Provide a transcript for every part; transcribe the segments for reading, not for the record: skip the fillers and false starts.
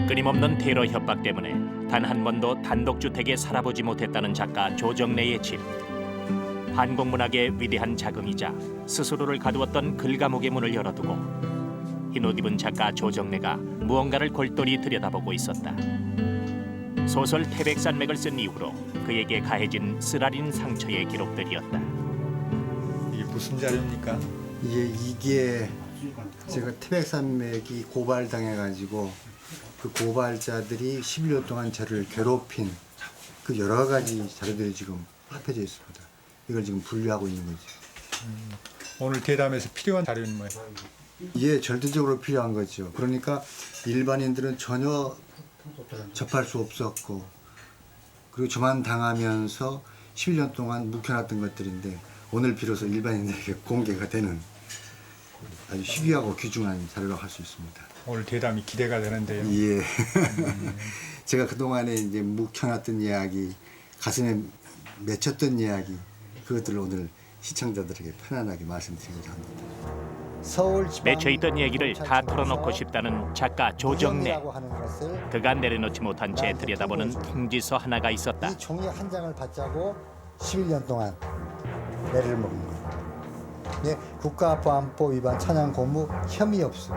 끊임없는 테러 협박 때문에 단 한 번도 단독주택에 살아보지 못했다는 작가 조정래의 집. 한국문학의 위대한 자긍이자 스스로를 가두었던 글감옥의 문을 열어두고 흰옷 입은 작가 조정래가 무언가를 골똘히 들여다보고 있었다. 소설 태백산맥을 쓴 이후로 그에게 가해진 쓰라린 상처의 기록들이었다. 이게 무슨 자료입니까? 이게 제가 태백산맥이 고발당해가지고 그 고발자들이 11년 동안 저를 괴롭힌 그 여러 가지 자료들이 지금 합해져 있습니다. 이걸 지금 분류하고 있는 거죠. 오늘 대담에서 필요한 자료는 뭐예요? 이게 절대적으로 필요한 거죠. 그러니까 일반인들은 전혀 접할 수 없었고, 그리고 저만 당하면서 11년 동안 묵혀놨던 것들인데 오늘 비로소 일반인들에게 공개가 되는 아주 희귀하고 귀중한 자료라고 할 수 있습니다. 오늘 대담이 기대가 되는데요. 예. 제가 그동안에 이제 묵혀놨던 이야기, 가슴에 맺혔던 이야기, 그것들을 오늘 시청자들에게 편안하게 말씀드리고자 합니다. 서울 맺혀있던 얘기를 다 털어놓고 싶다는 작가 조정래. 그가 내려놓지 못한 채 들여다보는 통지서 하나가 있었다. 이 종이 한 장을 받자고 11년 동안 매를 먹은 거예요. 예, 국가보안법 위반 찬양 고무 혐의 없음.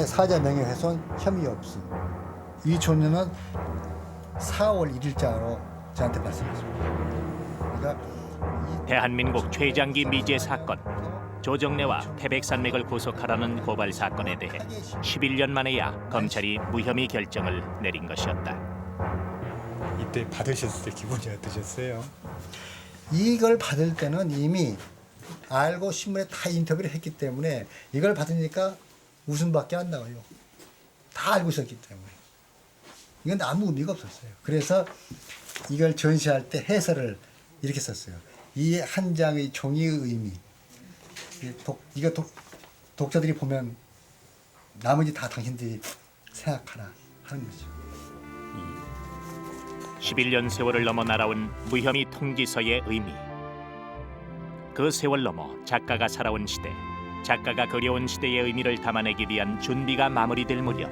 사자 명예훼손 혐의 없음. 이 조녀는 4월 1일자로 저한테 말씀했습니다. 그러니까 대한민국 최장기 미제 사건. 조정래와 태백산맥을 구속하라는 고발 사건에 대해 11년 만에야 검찰이 무혐의 결정을 내린 것이었다. 이때 받으셨을 때 기분이 어떠셨어요? 이걸 받을 때는 이미 알고 신문에 다 인터뷰를 했기 때문에 이걸 받으니까 웃음밖에 안 나와요. 다 알고 있었기 때문에. 이건 아무 의미가 없었어요. 그래서 이걸 전시할 때 해설을 이렇게 썼어요. 이 한 장의 종이의 의미. 독자들이 보면 나머지 다 당신들이 생각하라 하는 거죠. 11년 세월을 넘어 날아온 무혐의 통지서의 의미. 그 세월 넘어 작가가 살아온 시대, 작가가 그려온 시대의 의미를 담아내기 위한 준비가 마무리될 무렵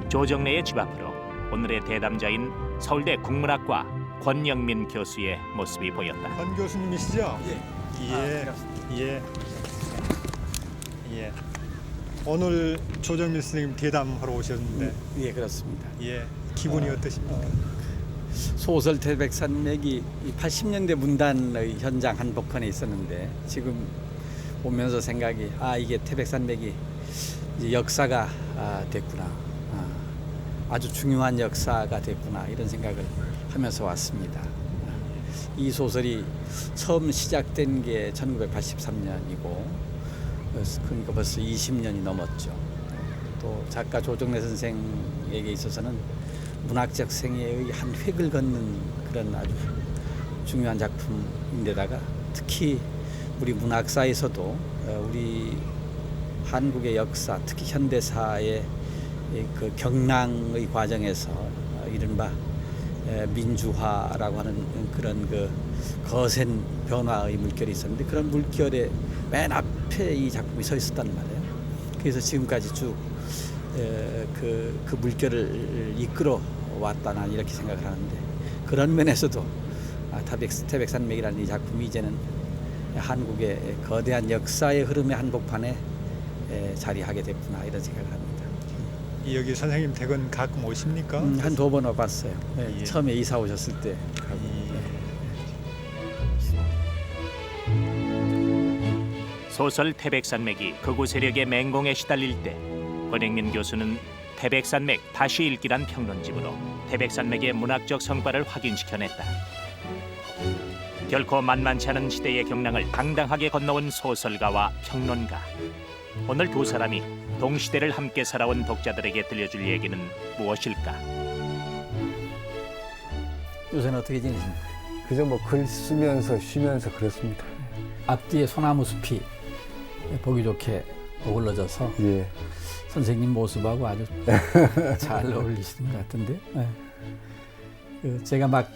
조정래의 집 앞으로 오늘의 대담자인 서울대 국문학과 권영민 교수의 모습이 보였다. 권 교수님이시죠? 예. 예. 오늘 조정민 선생님 대담하러 오셨는데 예, 그렇습니다. 예. 기분이 어떠십니까? 소설 태백산맥이 80년대 문단의 현장 한복판에 있었는데 지금 보면서 생각이 이게 태백산맥이 이제 역사가 됐구나. 아주 중요한 역사가 됐구나 이런 생각을 하면서 왔습니다. 이 소설이 처음 시작된 게 1983년이고 그러니까 벌써 20년이 넘었죠. 또 작가 조정래 선생에게 있어서는 문학적 생애의 한 획을 걷는 그런 아주 중요한 작품인데다가 특히 우리 문학사에서도 우리 한국의 역사, 특히 현대사의 그 경랑의 과정에서 이른바 민주화라고 하는 그런 그 거센 변화의 물결이 있었는데 그런 물결의 맨 앞에 이 작품이 서 있었단 말이에요. 그래서 지금까지 쭉 그 물결을 이끌어 왔다 난 이렇게 생각을 하는데 그런 면에서도 태백산맥이라는 이 작품이 이제는 한국의 거대한 역사의 흐름의 한복판에 자리하게 됐구나 이런 생각을 합니다. 여기 선생님 댁은 가끔 오십니까? 한 2번 와봤어요. 예. 처음에 이사 오셨을 때. 소설 태백산맥이 극우 세력의 맹공에 시달릴 때 권영민 교수는 태백산맥 다시 읽기란 평론집으로 태백산맥의 문학적 성과를 확인시켜냈다. 결코 만만치 않은 시대의 경랑을 당당하게 건너온 소설가와 평론가. 오늘 두 사람이 동시대를 함께 살아온 독자들에게 들려줄 얘기는 무엇일까? 요새는 어떻게 지내십니까? 그저 뭐 글 쓰면서 쉬면서 그렇습니다. 앞뒤에 소나무 숲이 보기 좋게 어우러져서 예. 선생님 모습하고 아주 잘 어울리시는 것 같은데 제가 막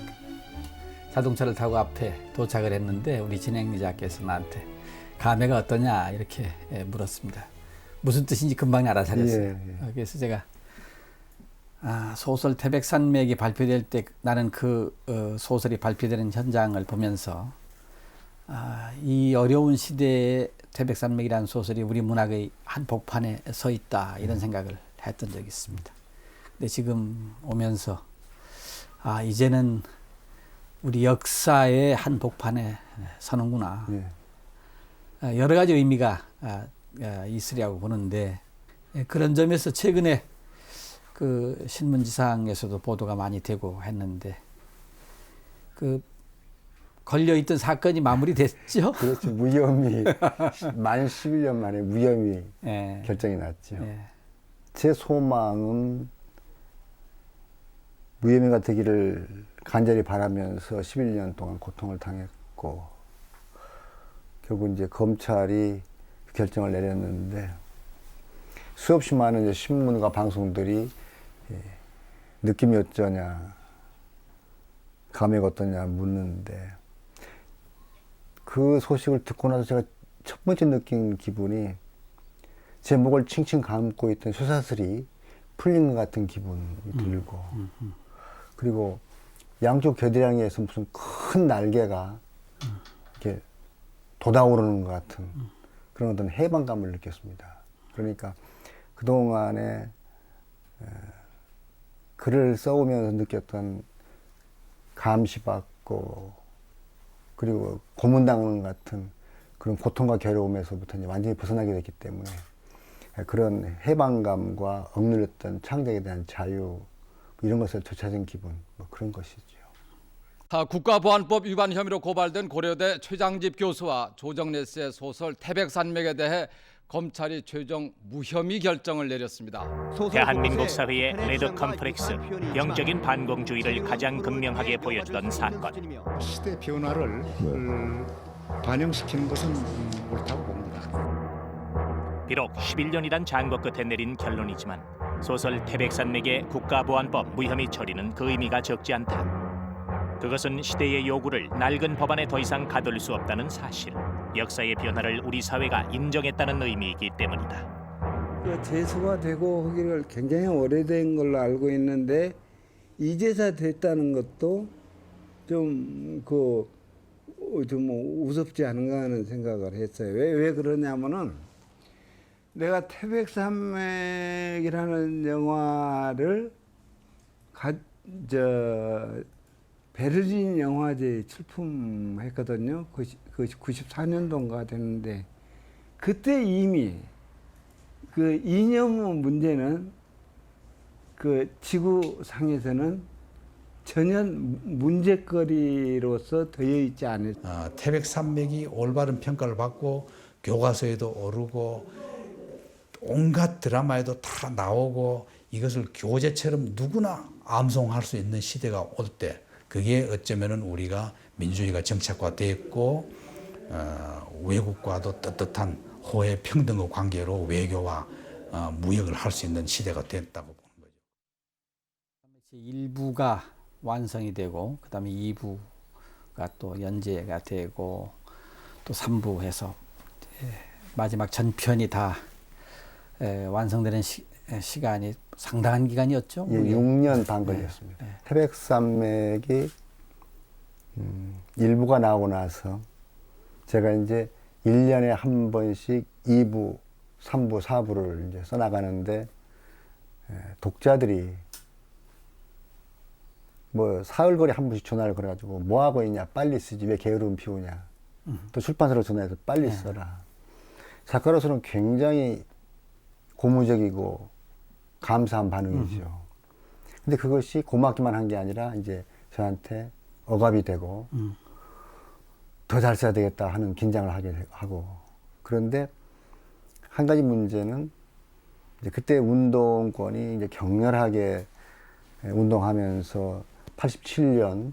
자동차를 타고 앞에 도착을 했는데 우리 진행자께서 나한테 감회가 어떠냐 이렇게 물었습니다. 무슨 뜻인지 금방 알아차렸어요. 예. 그래서 제가 소설 태백산맥이 발표될 때 나는 그 소설이 발표되는 현장을 보면서 이 어려운 시대에 태백산맥이라는 소설이 우리 문학의 한복판에 서 있다 이런 생각을 했던 적이 있습니다. 근데 지금 오면서 이제는 우리 역사의 한복판에 서는구나. 예. 여러 가지 의미가 있으리라고 보는데 그런 점에서 최근에 그 신문지상에서도 보도가 많이 되고 했는데 그 걸려있던 사건이 마무리됐죠? 그렇죠. 무혐의 만 11년 만에 무혐의 예. 결정이 났죠. 예. 제 소망은 무혐의가 되기를 간절히 바라면서 11년 동안 고통을 당했고 결국 이제 검찰이 결정을 내렸는데 수없이 많은 이제 신문과 방송들이 느낌이 어쩌냐, 감회가 어떠냐 묻는데 그 소식을 듣고 나서 제가 첫 번째 느낀 기분이 제 목을 칭칭 감고 있던 쇠사슬이 풀린 것 같은 기분이 들고 그리고 양쪽 겨드랑이에서 무슨 큰 날개가 이렇게 돋아오르는 것 같은 그런 어떤 해방감을 느꼈습니다. 그러니까 그동안에 글을 써오면서 느꼈던 감시받고 그리고 고문당하는 같은 그런 고통과 괴로움에서부터 이제 완전히 벗어나게 됐기 때문에 그런 해방감과 억눌렸던 창작에 대한 자유 이런 것을 되찾은 기분 뭐 그런 것이죠. 국가보안법 위반 혐의로 고발된 고려대 최장집 교수와 조정래 씨의 소설 태백산맥에 대해 검찰이 최종 무혐의 결정을 내렸습니다. 대한민국 사회의 레드 컴플렉스, 병적인 반공주의를 가장 극명하게 보여주던 사건. 시대 변화를 반영시키는 것은 옳다고 봅니다. 비록 11년이란 장고 끝에 내린 결론이지만 소설 태백산맥의 국가보안법 무혐의 처리는 그 의미가 적지 않다. 그것은 시대의 요구를 낡은 법안에 더 이상 가둘 수 없다는 사실, 역사의 변화를 우리 사회가 인정했다는 의미이기 때문이다. 그 제소가 하기를 굉장히 오래된 걸로 알고 있는데 이제서 됐다는 것도 좀 우습지 않은가 하는 생각을 했어요. 왜 그러냐면은 내가 태백산맥이라는 영화를 베를린 영화제에 출품했거든요. 그 94년도인가 됐는데 그때 이미 그 이념 문제는 그 지구상에서는 전혀 문제거리로서 되어 있지 않았어요. 태백산맥이 올바른 평가를 받고 교과서에도 오르고 온갖 드라마에도 다 나오고 이것을 교재처럼 누구나 암송할 수 있는 시대가 올 때 그게 어쩌면은 우리가 민주주의가 정착화됐고 외국과도 떳떳한 호혜 평등의 관계로 외교와 무역을 할 수 있는 시대가 됐다고 보는 거죠. 1부가 완성이 되고 그다음에 2부가 또 연재가 되고 또 3부 해서 마지막 전편이 다 완성되는 시간이 상당한 기간이었죠. 예, 6년 반 걸렸습니다. 네. 태백산맥이 일부가 나오고 나서 제가 이제 1년에 한 번씩 2부, 3부, 4부를 이제 써나가는데 독자들이 뭐 사흘거리 한 번씩 전화를 걸어가지고 뭐 하고 있냐, 빨리 쓰지 왜 게으름 피우냐, 또 출판사로 전화해서 빨리 써라. 작가로서는 굉장히 고무적이고 감사한 반응이죠. 근데 그것이 고맙기만 한 게 아니라 이제 저한테 억압이 되고 더 잘 써야 되겠다 하는 긴장을 하게 하고. 그런데 한 가지 문제는 이제 그때 운동권이 이제 격렬하게 운동하면서 87년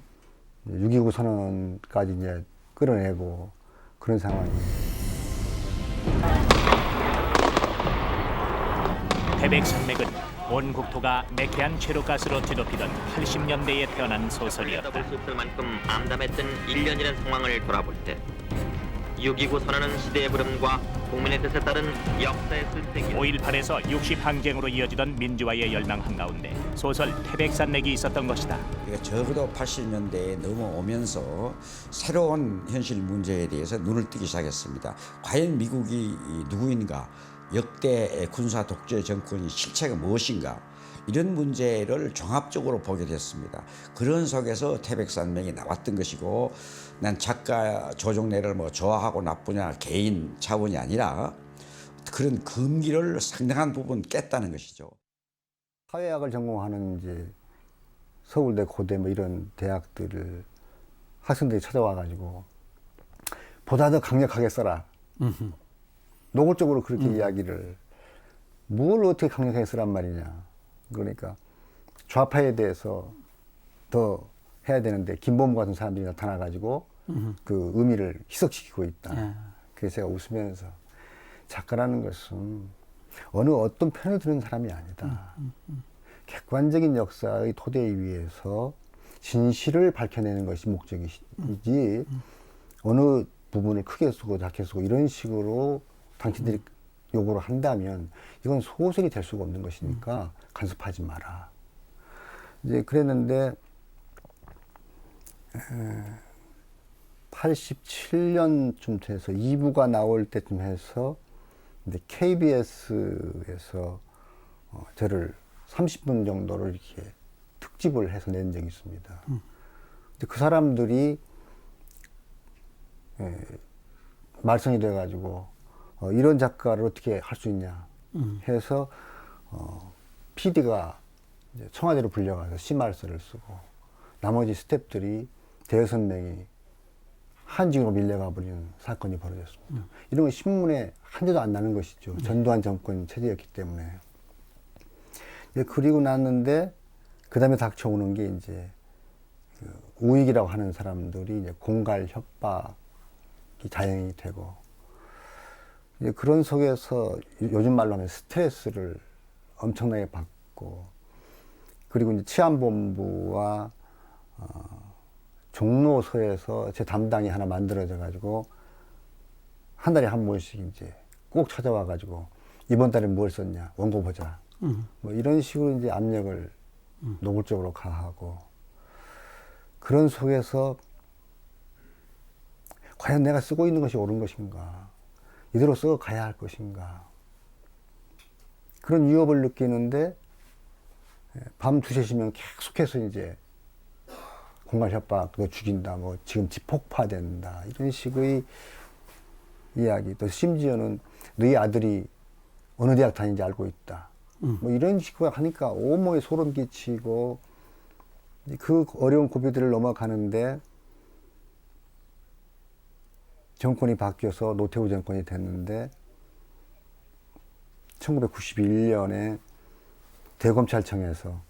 6.29 선언까지 이제 끌어내고 그런 상황이에요. 태백산맥은 온 국토가 매캐한 최루가스로 뒤덮이던 80년대에 태어난 소설이었다. 만큼 암담했던 1년이라는 상황을 돌아볼 때 6.29 선언은 시대의 부름과 국민의 뜻에 따른 역사의 순택이 5.18에서 60 항쟁으로 이어지던 민주화의 열망 한가운데 소설 태백산맥이 있었던 것이다. 적어도 80년대에 넘어오면서 새로운 현실 문제에 대해서 눈을 뜨기 시작했습니다. 과연 미국이 누구인가? 역대 군사 독재 정권의 실체가 무엇인가? 이런 문제를 종합적으로 보게 됐습니다. 그런 속에서 태백산맥이 나왔던 것이고, 난 작가 조정래를 뭐 좋아하고 나쁘냐 개인 차원이 아니라 그런 금기를 상당한 부분 깼다는 것이죠. 사회학을 전공하는 이제 서울대, 고대 뭐 이런 대학들을 학생들이 찾아와가지고 보다 더 강력하게 써라. 노골적으로 그렇게 이야기를, 뭘 어떻게 강력하게 쓰란 말이냐. 그러니까 좌파에 대해서 더 해야 되는데 김범수 같은 사람들이 나타나가지고 그 의미를 희석시키고 있다. 그래서 제가 웃으면서 작가라는 것은 어느 어떤 편을 드는 사람이 아니다. 객관적인 역사의 토대 위에서 진실을 밝혀내는 것이 목적이지 어느 부분을 크게 쓰고 작게 쓰고 이런 식으로 당신들이 요구를 한다면 이건 소설이 될 수가 없는 것이니까 간섭하지 마라. 이제 그랬는데 87년쯤 돼서 2부가 나올 때쯤 해서 이제 KBS에서 저를 30분 정도를 이렇게 특집을 해서 낸 적이 있습니다. 근데 그 사람들이 말썽이 돼가지고 이런 작가를 어떻게 할 수 있냐 해서 PD가 청와대로 불려가서 심할서를 쓰고 나머지 스태프들이 대여섯 명이 한직으로 밀려가 버리는 사건이 벌어졌습니다. 이런 건 신문에 한 대도 안 나는 것이죠. 전두환 정권 체제였기 때문에. 그리고 났는데 그 다음에 닥쳐오는 게 이제 우익이라고 하는 사람들이 이제 공갈 협박이 자행이 되고 이제 그런 속에서 요즘 말로 하면 스트레스를 엄청나게 받고 그리고 이제 치안본부와 종로서에서 제 담당이 하나 만들어져 가지고 한 달에 한 번씩 이제 꼭 찾아와 가지고 이번 달에 뭘 썼냐 원고 보자 뭐 이런 식으로 이제 압력을 노골적으로 가하고 그런 속에서 과연 내가 쓰고 있는 것이 옳은 것인가 이대로 써 가야 할 것인가 그런 위협을 느끼는데 밤 2, 3시면 계속해서 이제 공갈 협박, 너 죽인다, 뭐 지금 집 폭파된다 이런 식의 이야기 또 심지어는 너희 아들이 어느 대학 다니는지 알고 있다 뭐 이런 식으로 하니까 온몸에 소름 끼치고 그 어려운 고비들을 넘어가는데 정권이 바뀌어서 노태우 정권이 됐는데 1991년에 대검찰청에서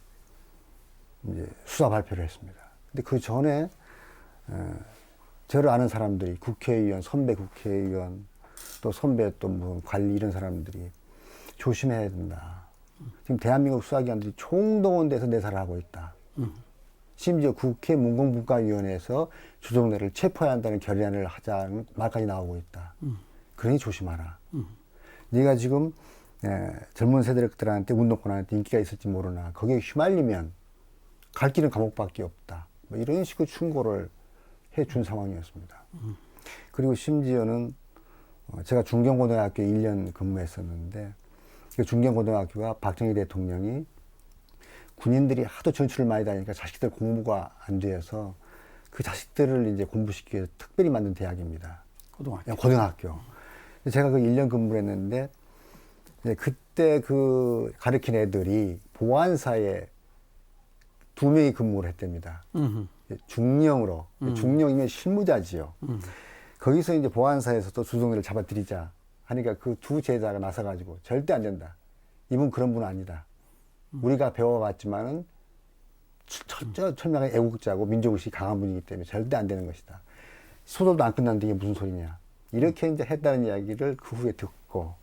이제 수사 발표를 했습니다. 근데 그 전에 저를 아는 사람들이 국회의원, 선배 국회의원, 또 선배 또 뭐 관리 이런 사람들이 조심해야 된다. 지금 대한민국 수사기관들이 총동원돼서 내사를 하고 있다. 심지어 국회 문공분과위원회에서 조정래를 체포해야 한다는 결의안을 하자는 말까지 나오고 있다. 그러니 조심하라. 네가 지금 젊은 세대들한테 운동권한테 인기가 있을지 모르나 거기에 휘말리면 갈 길은 감옥밖에 없다. 뭐 이런 식으로 충고를 해준 상황이었습니다. 그리고 심지어는 제가 중경고등학교에 1년 근무했었는데 그 중경고등학교가 박정희 대통령이 군인들이 하도 전출을 많이 다니니까 자식들 공부가 안 돼서 그 자식들을 이제 공부시키기 위해서 특별히 만든 대학입니다. 고등학교. 제가 그 1년 근무를 했는데 그때 그 가르친 애들이 보안사에 2명이 근무를 했답니다. 중령으로. 중령이면 실무자지요. 거기서 이제 보안사에서 또 조정래를 잡아들이자 하니까 그 두 제자가 나서가지고 절대 안 된다. 이분 그런 분 아니다. 우리가 배워봤지만은 철저하게 애국자고 민족의식이 강한 분이기 때문에 절대 안 되는 것이다. 소설도 안 끝났는데 이게 무슨 소리냐. 이렇게 이제 했다는 이야기를 그 후에 듣고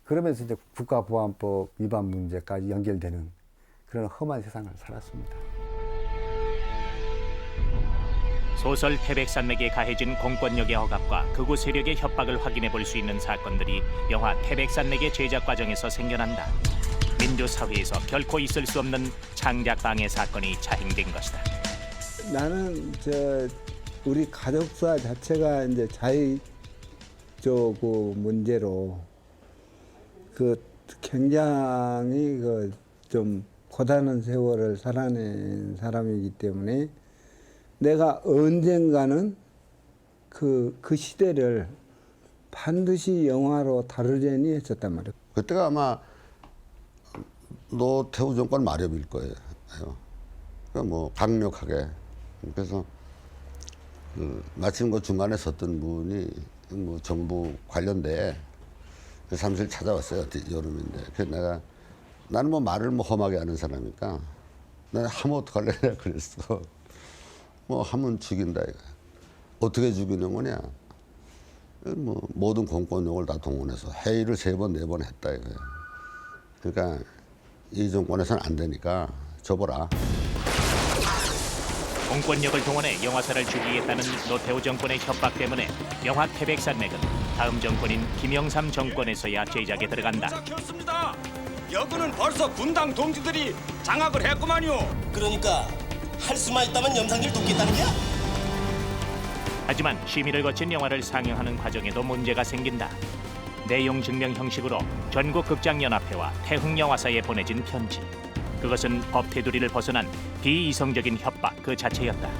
그러면서 이제 국가보안법 위반 문제까지 연결되는 그런 험한 세상을 살았습니다. 소설 태백산맥에 가해진 공권력의 억압과 극우 세력의 협박을 확인해 볼 수 있는 사건들이 영화 태백산맥의 제작 과정에서 생겨난다. 민주사회에서 결코 있을 수 없는 창작 방해 사건이 자행된 것이다. 나는 우리 가족사 자체가 이제 자의적 문제로 굉장히 좀 고단한 세월을 살아낸 사람이기 때문에 내가 언젠가는 그 시대를 반드시 영화로 다루려니 했었단 말이에요. 그때가 아마 노태우 정권 말엽일 거예요. 그러니까 뭐 강력하게. 그래서 마침 그 중간에 섰던 분이 뭐 정부 관련돼 사무실 찾아왔어요. 여름인데. 그래서 나는 뭐 말을 뭐 험하게 하는 사람이니까 내가 하면 어떡할래 그랬어. 뭐 하면 죽인다 이거. 어떻게 죽이는 거냐? 뭐 모든 공권력을 다 동원해서 회의를 3번 4번 했다 이거예요. 그러니까 이 정권에서는 안 되니까 줘보라. 공권력을 동원해 영화사를 죽이겠다는 노태우 정권의 협박 때문에 영화 태백산맥은 다음 정권인 김영삼 정권에서야 제작에 들어간다. 여군은 벌써 분당 동지들이 장악을 했구만요. 그러니까 할 수만 있다면 염상일 돕겠다는 거야? 하지만 심의를 거친 영화를 상영하는 과정에도 문제가 생긴다. 내용 증명 형식으로 전국 극장연합회와 태흥영화사에 보내진 편지. 그것은 법 테두리를 벗어난 비이성적인 협박 그 자체였다.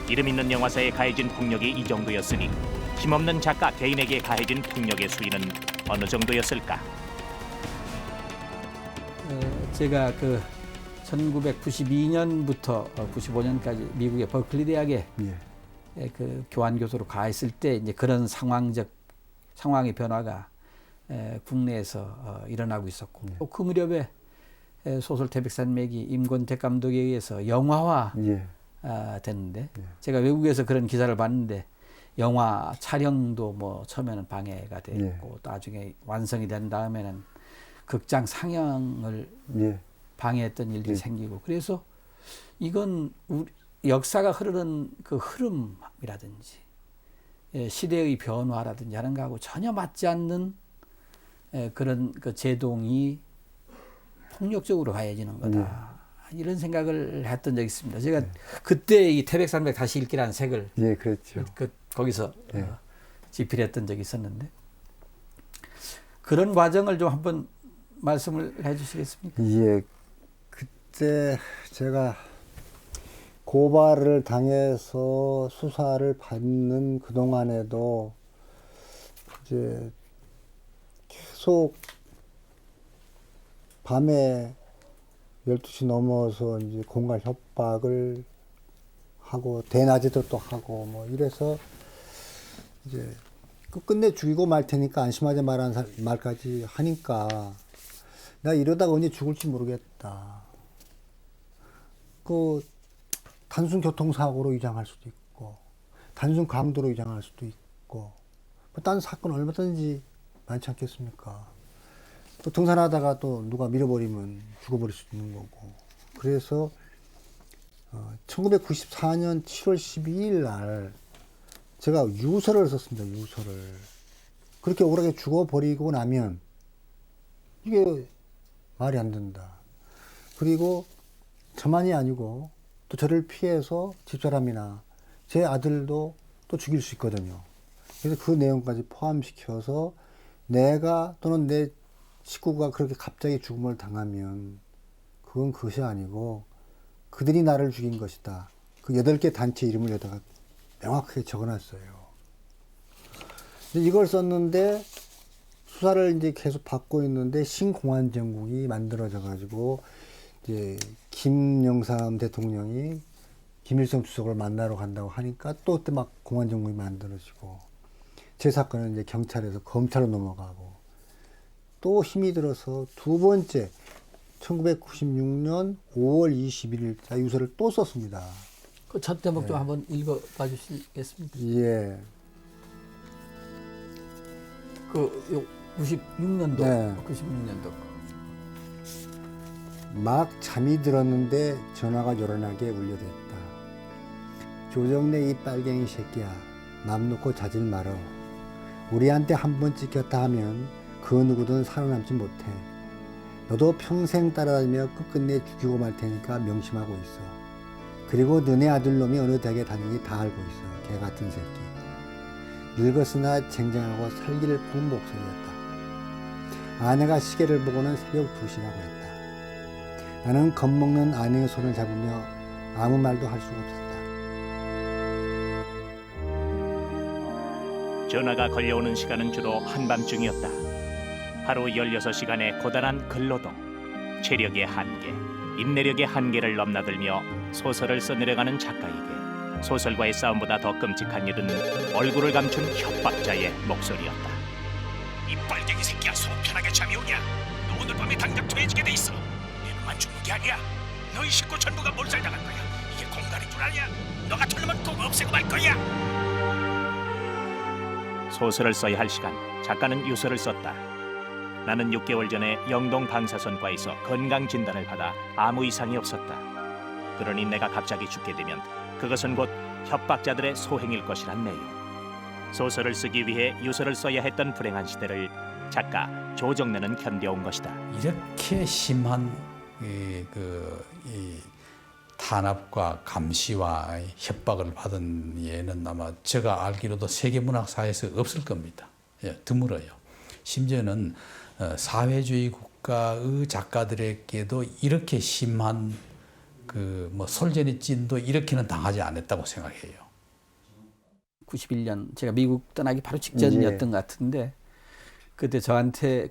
이름 있는 영화사에 가해진 폭력이 이 정도였으니 힘없는 작가 개인에게 가해진 폭력의 수위는 어느 정도였을까? 제가 1992년부터 95년까지 미국의 버클리 대학에 교환 교수로 가했을 때 이제 그런 상황의 변화가 국내에서 일어나고 있었고 그 무렵에 소설 태백산맥이 임권택 감독에 의해서 영화화 됐는데 제가 외국에서 그런 기사를 봤는데 영화 촬영도 뭐 처음에는 방해가 됐고 나중에 완성이 된 다음에는 극장 상영을 방해했던 일들이 생기고 그래서 이건 역사가 흐르는 그 흐름이라든지 시대의 변화라든지 하는 거하고 전혀 맞지 않는 그런 그 제동이 폭력적으로 가해지는 거다. 이런 생각을 했던 적이 있습니다. 제가 그때 이 태백산맥 다시 읽기라는 책을 그렇죠. 거기서 집필했던 적이 있었는데 그런 과정을 좀 한번 말씀을 해주시겠습니까? 예, 그때 제가 고발을 당해서 수사를 받는 그 동안에도 이제 계속 밤에 12시 넘어서 이제 공갈 협박을 하고 대낮에도 또 하고 뭐 이래서 이제 끝내 죽이고 말 테니까 안심하자 말하는 말까지 하니까 나 이러다가 언제 죽을지 모르겠다. 단순 교통사고로 위장할 수도 있고 단순 강도로 위장할 수도 있고 뭐 다른 사건 얼마든지 많지 않겠습니까? 또 등산하다가 또 누가 밀어버리면 죽어버릴 수도 있는 거고. 그래서 1994년 7월 12일 날 제가 유서를 썼습니다. 유서를. 그렇게 억울하게 죽어버리고 나면 이게 말이 안 된다. 그리고 저만이 아니고 또 저를 피해서 집사람이나 제 아들도 또 죽일 수 있거든요. 그래서 그 내용까지 포함시켜서 내가 또는 내 식구가 그렇게 갑자기 죽음을 당하면 그건 그것이 아니고 그들이 나를 죽인 것이다. 그 8개 단체 이름을 여기다가 명확하게 적어놨어요. 이걸 썼는데 수사를 이제 계속 받고 있는데 신공안정국이 만들어져 가지고 이제 김영삼 대통령이 김일성 주석을 만나러 간다고 하니까 또 그때 막 공안정국이 만들어지고 제 사건은 이제 경찰에서 검찰로 넘어가고 또 힘이 들어서 두 번째 1996년 5월 21일 유서를 또 썼습니다. 그 첫 대목 좀 한번 읽어봐 주시겠습니까? 예. 그 96년도. 네. 96년도. 막 잠이 들었는데 전화가 요란하게 울려댔다. 조정래 이 빨갱이 새끼야, 맘 놓고 자질 말어. 우리한테 한 번 찍혔다 하면 그 누구든 살아남지 못해. 너도 평생 따라다니며 끝끝내 죽이고 말 테니까 명심하고 있어. 그리고 너네 아들놈이 어느 대학에 다니는지 다 알고 있어. 개 같은 새끼. 늙었으나 쟁쟁하고 살기를 본 목소리였다. 아내가 시계를 보고는 새벽 2시라고 했다. 나는 겁먹는 아내의 손을 잡으며 아무 말도 할 수가 없었다. 전화가 걸려오는 시간은 주로 한밤중이었다. 하루 16시간의 고단한 근로동, 체력의 한계, 인내력의 한계를 넘나들며 소설을 써내려가는 작가에게 소설과의 싸움보다 더 끔찍한 일은 얼굴을 감춘 협박자의 목소리였다. 이 빨갱이 새끼야, 속 편하게 잠이 오냐? 너 오늘 밤에 당장 퇴직이 돼 있어. 얘만 죽는 게 아니야. 너희 식구 전부가 몰살당할 거야. 이게 공갈인 줄 아냐? 너 같은 놈은 꼭 없애고 말 거야. 소설을 써야 할 시간, 작가는 유서를 썼다. 나는 6개월 전에 영동 방사선과에서 건강 진단을 받아 아무 이상이 없었다. 그러니 내가 갑자기 죽게 되면 그것은 곧 협박자들의 소행일 것이란 내용. 소설을 쓰기 위해 유서를 써야 했던 불행한 시대를 작가 조정래는 견뎌온 것이다. 이렇게 심한 이 탄압과 감시와 협박을 받은 예는 아마 제가 알기로도 세계문학사에서 없을 겁니다. 예, 드물어요. 심지어는 사회주의 국가의 작가들에게도 이렇게 심한 솔제니찐도 이렇게는 당하지 않았다고 생각해요. 91년 제가 미국 떠나기 바로 직전이었던 것 같은데 그때 저한테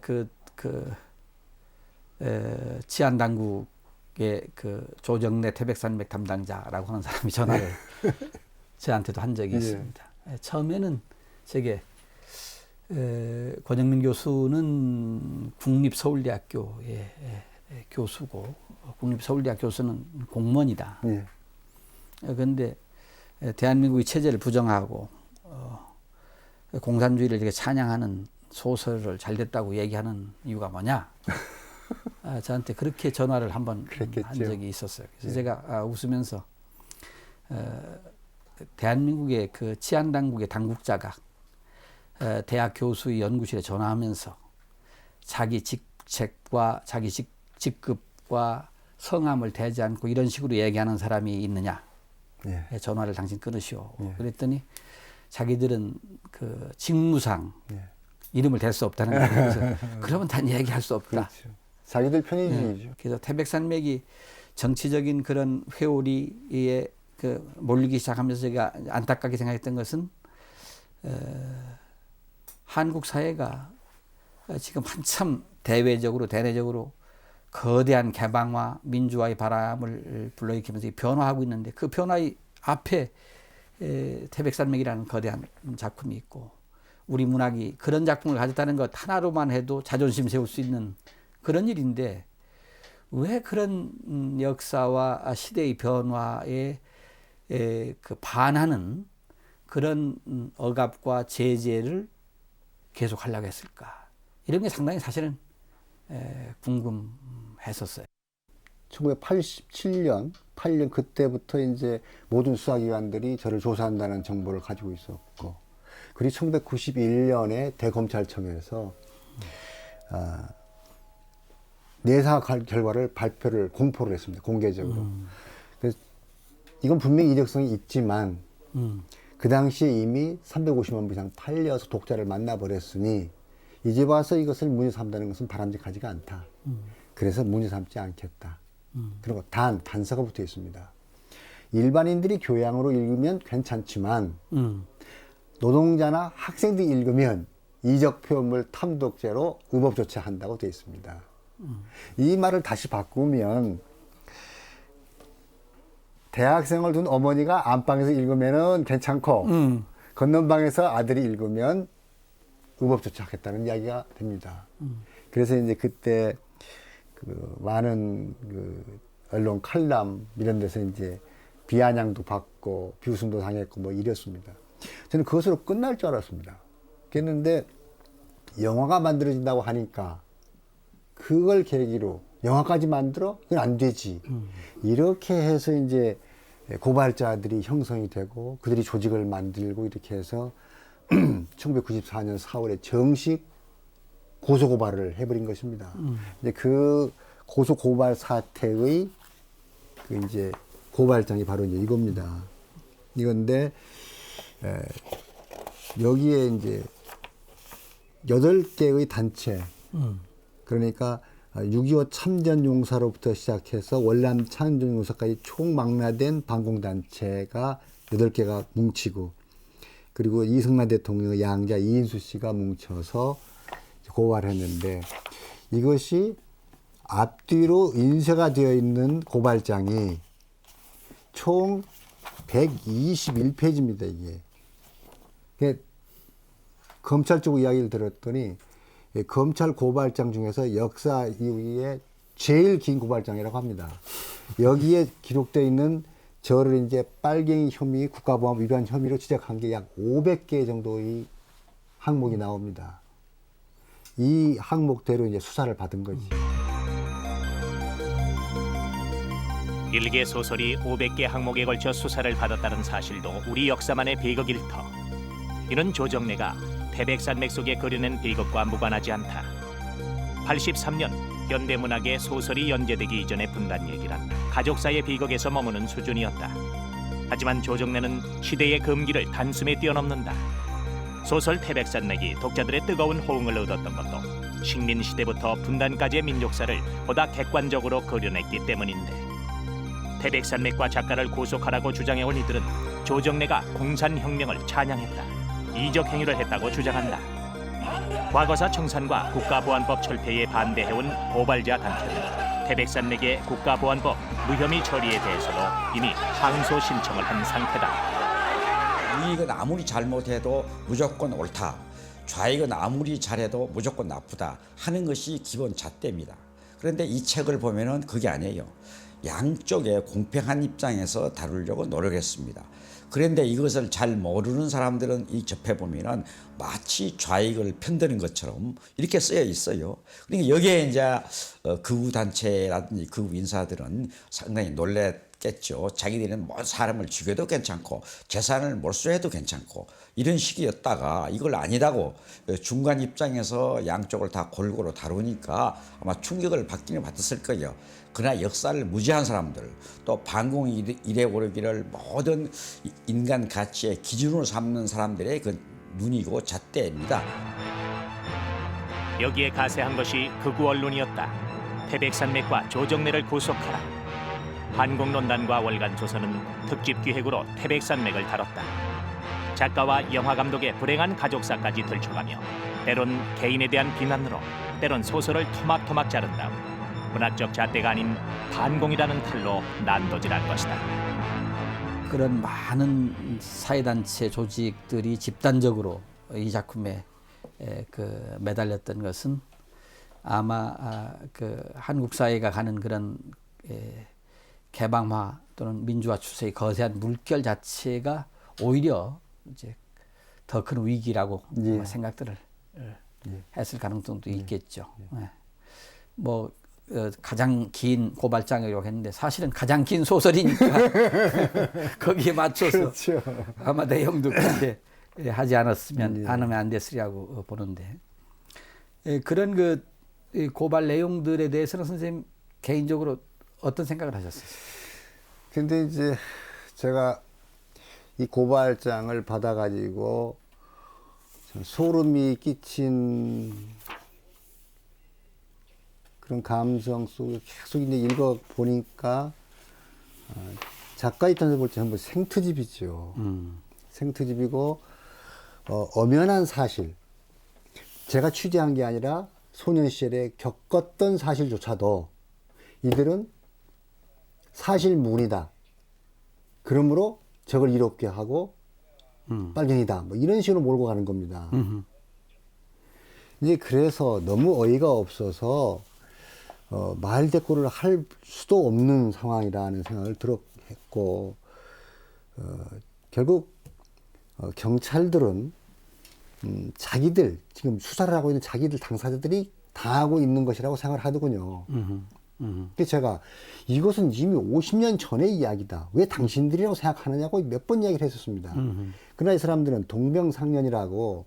치안 당국의 조정래 태백산맥 담당자라고 하는 사람이 전화를 저한테도 한 적이 있습니다. 처음에는 제게 권영민 교수는 국립서울대학교의 교수고 국립서울대학 교수는 공무원이다. 그런데 대한민국의 체제를 부정하고 공산주의를 이렇게 찬양하는 소설을 잘 됐다고 얘기하는 이유가 뭐냐? 저한테 그렇게 전화를 한번 한 적이 있었어요. 그래서 제가 웃으면서 대한민국의 그 치안당국의 당국자가 대학 교수의 연구실에 전화하면서 자기 직책과 자기 직급과 성함을 대지 않고 이런 식으로 얘기하는 사람이 있느냐? 전화를 당신 끊으시오. 그랬더니 자기들은 그 직무상 이름을 댈 수 없다는 거예요. 그래서 그러면 단 얘기할 수 없다. 그렇죠. 자기들 편의주의죠. 그래서 태백산맥이 정치적인 그런 회오리에 몰리기 시작하면서 제가 안타깝게 생각했던 것은 한국 사회가 지금 한참 대내적으로 거대한 개방화, 민주화의 바람을 불러일으키면서 변화하고 있는데 그 변화의 앞에 태백산맥이라는 거대한 작품이 있고 우리 문학이 그런 작품을 가졌다는 것 하나로만 해도 자존심 세울 수 있는 그런 일인데 왜 그런 역사와 시대의 변화에 반하는 그런 억압과 제재를 계속 하려고 했을까? 이런 게 상당히 사실은 궁금했었어요. 1987년, 8년 그때부터 이제 모든 수사기관들이 저를 조사한다는 정보를 가지고 있었고, 그리고 1991년에 대검찰청에서 내사 결과를 공포를 했습니다. 공개적으로. 그래서 이건 분명히 이적성이 있지만 그 당시에 이미 350만 부 이상 팔려서 독자를 만나버렸으니 이제 와서 이것을 문제 삼다는 것은 바람직하지가 않다. 그래서 문제 삼지 않겠다. 그리고 단서가 붙어 있습니다. 일반인들이 교양으로 읽으면 괜찮지만 노동자나 학생들이 읽으면 이적 표현물 탐독죄로 위법 조치한다고 되어 있습니다. 이 말을 다시 바꾸면 대학생을 둔 어머니가 안방에서 읽으면 괜찮고 건넌방에서 아들이 읽으면 위법 조치하겠다는 이야기가 됩니다. 그래서 이제 그때 많은 언론 칼럼 이런 데서 이제 비아냥도 받고 비웃음도 당했고 뭐 이랬습니다. 저는 그것으로 끝날 줄 알았습니다. 그랬는데 영화가 만들어진다고 하니까 그걸 계기로 영화까지 만들어? 그건 안 되지. 이렇게 해서 이제 고발자들이 형성이 되고 그들이 조직을 만들고 이렇게 해서 1994년 4월에 정식 고소고발을 해버린 것입니다. 이제 그 고소고발 사태의 그 이제 고발장이 바로 이제 이겁니다. 이건데 여기에 이제 8개의 단체, 그러니까 6.25 참전용사로부터 시작해서 월남 참전용사까지 총망라된 반공단체가 8개가 뭉치고, 그리고 이승만 대통령의 양자 이인수 씨가 뭉쳐서 고발했는데, 이것이 앞뒤로 인쇄가 되어 있는 고발장이 총 121페이지입니다, 이게. 검찰 쪽 이야기를 들었더니 검찰 고발장 중에서 역사 이후에 제일 긴 고발장이라고 합니다. 여기에 기록되어 있는 저를 이제 빨갱이 혐의, 국가보안 위반 혐의로 지적한 게 약 500개 정도의 항목이 나옵니다. 이 항목대로 이제 수사를 받은 거지. 일개 소설이 500개 항목에 걸쳐 수사를 받았다는 사실도 우리 역사만의 비극 일터. 이는 조정래가 태백산맥 속에 그려낸 비극과 무관하지 않다. 83년 현대문학의 소설이 연재되기 이전의 분단 얘기란 가족사의 비극에서 머무는 수준이었다. 하지만 조정래는 시대의 금기를 단숨에 뛰어넘는다. 소설 태백산맥이 독자들의 뜨거운 호응을 얻었던 것도 식민 시대부터 분단까지의 민족사를 보다 객관적으로 그려냈기 때문인데, 태백산맥과 작가를 구속하라고 주장해온 이들은 조정래가 공산혁명을 찬양했다. 이적 행위를 했다고 주장한다. 과거사 청산과 국가보안법 철폐에 반대해온 고발자 단체는 태백산맥의 국가보안법 무혐의 처리에 대해서도 이미 항소 신청을 한 상태다. 우익은 아무리 잘못해도 무조건 옳다, 좌익은 아무리 잘해도 무조건 나쁘다 하는 것이 기본 잣대입니다. 그런데 이 책을 보면은 그게 아니에요. 양쪽의 공평한 입장에서 다루려고 노력했습니다. 그런데 이것을 잘 모르는 사람들은 이 접해보면은 마치 좌익을 편드는 것처럼 이렇게 쓰여 있어요. 그러니까 여기에 이제 극우 단체라든지 극우 인사들은 상당히 놀랬겠죠. 자기들은 뭐 사람을 죽여도 괜찮고 재산을 몰수해도 괜찮고 이런 식이었다가 이걸 아니다고 중간 입장에서 양쪽을 다 골고루 다루니까 아마 충격을 받기는 받았을 거예요. 그러나 역사를 무지한 사람들, 또 반공 이래 오르기를 모든 인간 가치의 기준으로 삼는 사람들의 그 눈이고 잣대입니다. 여기에 가세한 것이 극우 언론이었다. 태백산맥과 조정래를 구속하라. 한국론단과 월간조선은 특집 기획으로 태백산맥을 다뤘다. 작가와 영화감독의 불행한 가족사까지 들춰가며 때론 개인에 대한 비난으로, 때론 소설을 토막토막 자른 다음 문학적 잣대가 아닌 반공이라는 칼로 난도질한 것이다. 그런 많은 사회단체 조직들이 집단적으로 이 작품에 매달렸던 것은 아마 그 한국 사회가 가는 그런 개방화 또는 민주화 추세의 거세한 물결 자체가 오히려 이제 더 큰 위기라고 생각들을 했을 가능성도 있겠죠. 뭐 가장 긴 고발장이라고 했는데 사실은 가장 긴 소설이니까 거기에 맞춰서 그렇죠. 아마 내용도 그렇게 하지 않으면 안 됐으리라고 보는데, 그런 그 고발 내용들에 대해서는 선생님 개인적으로 어떤 생각을 하셨어요? 근데 이제 제가 이 고발장을 받아가지고 소름이 끼친 그런 감성 속에 계속 이제 읽어보니까 작가 입장에서 볼 때 전부 생트집이죠. 생트집이고 엄연한 사실, 제가 취재한 게 아니라 소년 시절에 겪었던 사실조차도 이들은 사실무근이다, 그러므로 적을 이롭게 하고 빨갱이다, 뭐 이런 식으로 몰고 가는 겁니다. 이제 그래서 너무 어이가 없어서 말 대꾸를 할 수도 없는 상황이라는 생각을 들었고, 결국 경찰들은 자기들 지금 수사를 하고 있는 자기들 당사자들이 당하고 있는 것이라고 생각을 하더군요. 그래서 제가 이것은 이미 50년 전의 이야기다. 왜 당신들이라고 생각하느냐고 몇 번 이야기를 했었습니다. 그러나 이 사람들은 동병상련이라고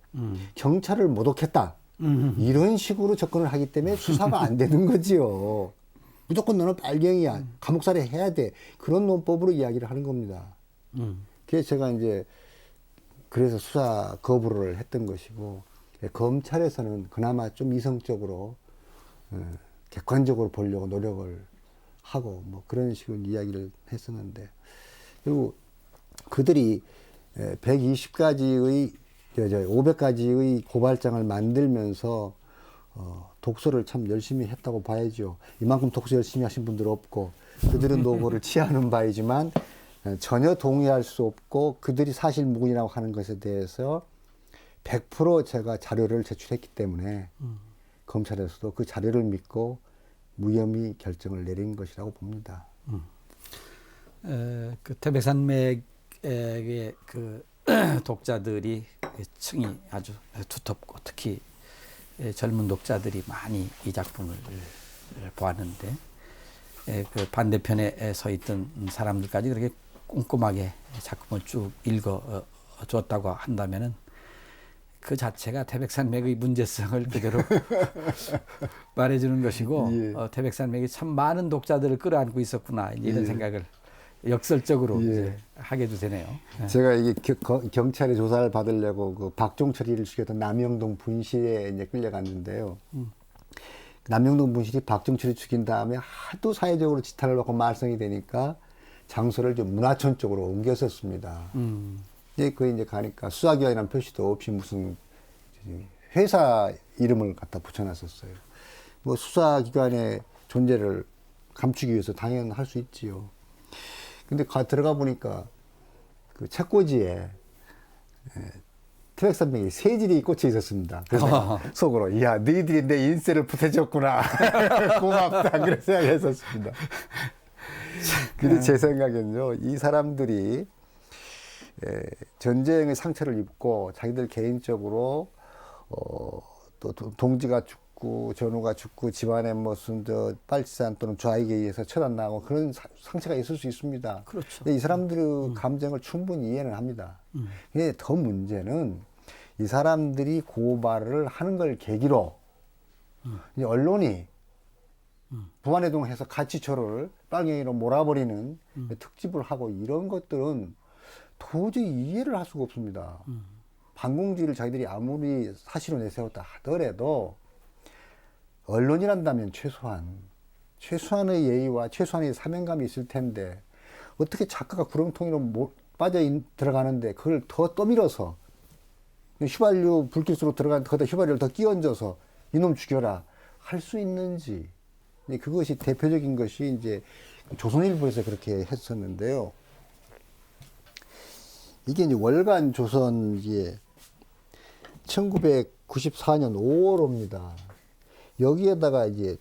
경찰을 모독했다. 이런 식으로 접근을 하기 때문에 수사가 안 되는 거지요. 무조건 너는 빨갱이야. 감옥살이 해야 돼. 그런 논법으로 이야기를 하는 겁니다. 그래서 제가 이제 그래서 수사 거부를 했던 것이고, 검찰에서는 그나마 좀 이성적으로 객관적으로 보려고 노력을 하고 뭐 그런 식으로 이야기를 했었는데, 그리고 그들이 120가지의 500가지의 고발장을 만들면서 독서를 참 열심히 했다고 봐야죠. 이만큼 독서 열심히 하신 분들 없고, 그들은 노고를 취하는 바이지만 전혀 동의할 수 없고, 그들이 사실 무근이라고 하는 것에 대해서 100% 제가 자료를 제출했기 때문에 검찰에서도 그 자료를 믿고 무혐의 결정을 내린 것이라고 봅니다. 그 태백산맥의 그 독자들이 층이 아주 두텁고, 특히 젊은 독자들이 많이 이 작품을 보았는데, 그 반대편에 서 있던 사람들까지 그렇게 꼼꼼하게 작품을 쭉 읽어 줬다고 한다면은 그 자체가 태백산맥의 문제성을 그대로 말해주는 것이고, 예. 태백산맥이 참 많은 독자들을 끌어안고 있었구나, 이런 예. 생각을 역설적으로 예. 이제 하게도 되네요. 제가 이게 경찰의 조사를 받으려고 그 박종철이를 죽였던 남영동 분실에 이제 끌려갔는데요. 남영동 분실이 박종철이 죽인 다음에 하도 사회적으로 지탄을 받고 말썽이 되니까 장소를 좀 문화촌 쪽으로 옮겼었습니다. 이제 가니까 수사기관이라는 표시도 없이 무슨 회사 이름을 갖다 붙여놨었어요. 뭐 수사기관의 존재를 감추기 위해서 당연히 할 수 있지요. 근데 들어가 보니까 그 책꽂이에 태백산맥이 세질이 꽂혀 있었습니다. 그래서 속으로, 이야, 너희들이 내 인세를 보태줬구나. 고맙다. 그런 생각했었습니다. 근데 제 생각엔요, 이 사람들이 전쟁의 상처를 입고 자기들 개인적으로 또 동지가 죽고 전우가 죽고 집안에 무슨 빨치산 또는 좌익에 의해서 처단당하고 그런 상처가 있을 수 있습니다. 그렇죠. 근데 이 사람들의 감정을 충분히 이해는 합니다. 근데 더 문제는 이 사람들이 고발을 하는 걸 계기로 이제 언론이 부안해동해서 가치초를 빨갱이로 몰아버리는 특집을 하고, 이런 것들은 도저히 이해를 할 수가 없습니다. 반공주의를 자기들이 아무리 사실로 내세웠다 하더라도 언론이란다면 최소한의 예의와 최소한의 사명감이 있을 텐데, 어떻게 작가가 구렁텅이로 들어가는데 그걸 더 떠밀어서 휘발유 불길수로 들어가는데 거기다 휘발유를 더 끼얹어서 이놈 죽여라 할 수 있는지. 그것이 대표적인 것이 이제 조선일보에서 그렇게 했었는데요. 이게 이제 월간 조선기에 1994년 5월호입니다. 여기에다가 이제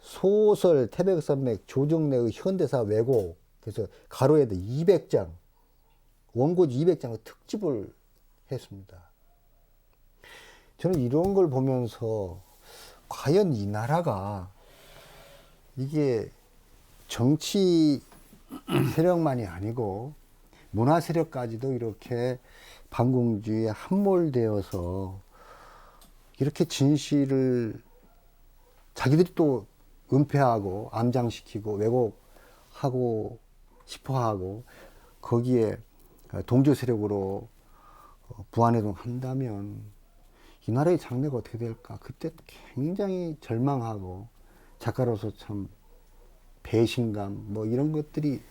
소설 태백산맥 조정래의 현대사 왜곡, 그래서 가로에다 200장, 원고지 200장의 특집을 했습니다. 저는 이런 걸 보면서 과연 이 나라가 이게 정치 세력만이 아니고 문화 세력까지도 이렇게 반공주의에 함몰되어서 이렇게 진실을 자기들이 또 은폐하고 암장시키고 왜곡하고 싶어하고 거기에 동조 세력으로 부안해동 한다면 이 나라의 장래가 어떻게 될까? 그때 굉장히 절망하고 작가로서 참 배신감 뭐 이런 것들이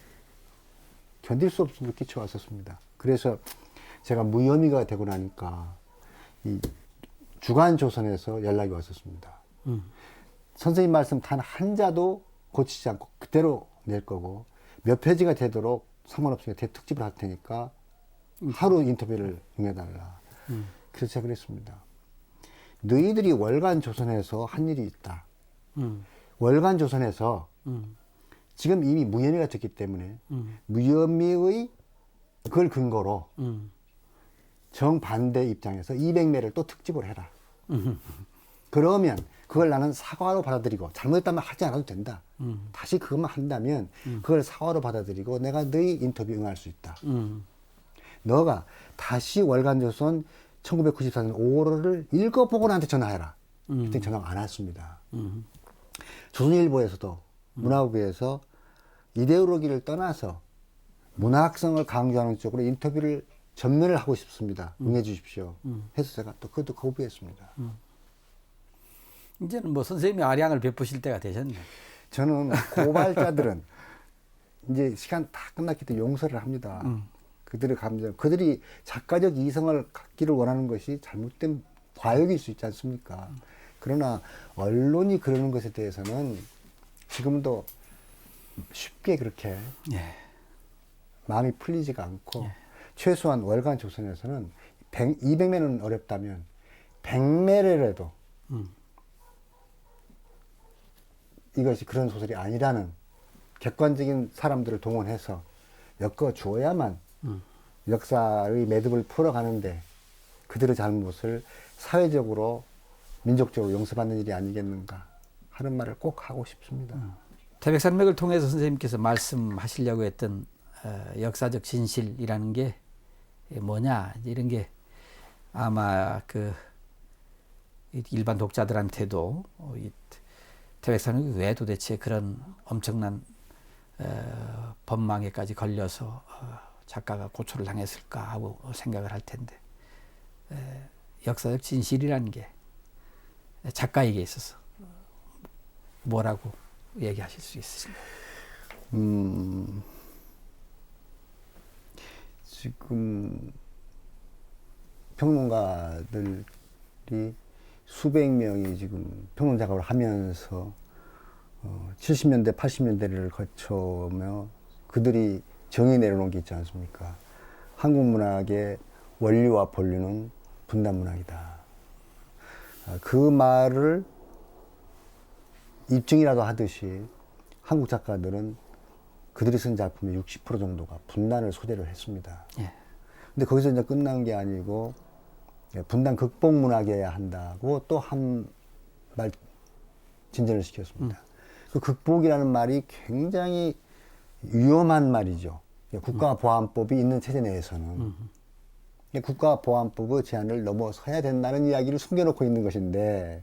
견딜 수 없음을 끼쳐왔었습니다. 그래서 제가 무혐의가 되고 나니까 이 주간조선에서 연락이 왔었습니다. 선생님 말씀 단 한 자도 고치지 않고 그대로 낼 거고 몇 페이지가 되도록 상관없으니까 대특집을 할 테니까 하루 인터뷰를 응해달라. 그래서 제가 그랬습니다. 너희들이 월간조선에서 한 일이 있다. 월간조선에서 지금 이미 무혐의가 됐기 때문에 무혐의의 그걸 근거로 정반대 입장에서 200매를 또 특집을 해라. 그러면 그걸 나는 사과로 받아들이고 잘못했다면 하지 않아도 된다. 다시 그것만 한다면 그걸 사과로 받아들이고 내가 너희 인터뷰 응할 수 있다. 너가 다시 월간조선 1994년 5월호를 읽어보고 나한테 전화해라. 그때 전화 안 했습니다. 조선일보에서도 문화부에서 이데올로기를 떠나서 문학성을 강조하는 쪽으로 인터뷰를 전면을 하고 싶습니다. 응해 주십시오. 해서 제가 또 그것도 거부했습니다. 이제는 뭐 선생님이 아량을 베푸실 때가 되셨네. 저는 고발자들은 이제 시간 다 끝났기 때문에 용서를 합니다. 그들의 감정, 그들이 작가적 이성을 갖기를 원하는 것이 잘못된 과욕일 수 있지 않습니까? 그러나 언론이 그러는 것에 대해서는 지금도 쉽게 그렇게 마음이 풀리지가 않고 최소한 월간 조선에서는 200매는 어렵다면 100매래라도 이것이 그런 소설이 아니라는 객관적인 사람들을 동원해서 엮어주어야만 역사의 매듭을 풀어가는데 그들의 잘못을 사회적으로 민족적으로 용서받는 일이 아니겠는가 하는 말을 꼭 하고 싶습니다. 태백산맥을 통해서 선생님께서 말씀하시려고 했던 역사적 진실이라는 게 뭐냐 이런 게 아마 그 일반 독자들한테도 태백산맥이 왜 도대체 그런 엄청난 법망에까지 걸려서 작가가 고초를 당했을까 하고 생각을 할 텐데 역사적 진실이라는 게 작가에게 있어서 뭐라고 얘기하실 수 있으신가요? 지금 평론가들이 수백 명이 지금 평론 작업을 하면서 70년대, 80년대를 거쳐며 그들이 정의 내려놓은 게 있지 않습니까? 한국 문학의 원류와 본류는 분단 문학이다. 그 말을 입증이라도 하듯이 한국 작가들은 그들이 쓴 작품의 60% 정도가 분단을 소재로 했습니다. 근데 거기서 이제 끝난 게 아니고 분단 극복 문학이어야 한다고 또 한 말 진전을 시켰습니다. 그 극복이라는 말이 굉장히 위험한 말이죠. 국가보안법이 있는 체제 내에서는 국가보안법의 제한을 넘어서야 된다는 이야기를 숨겨놓고 있는 것인데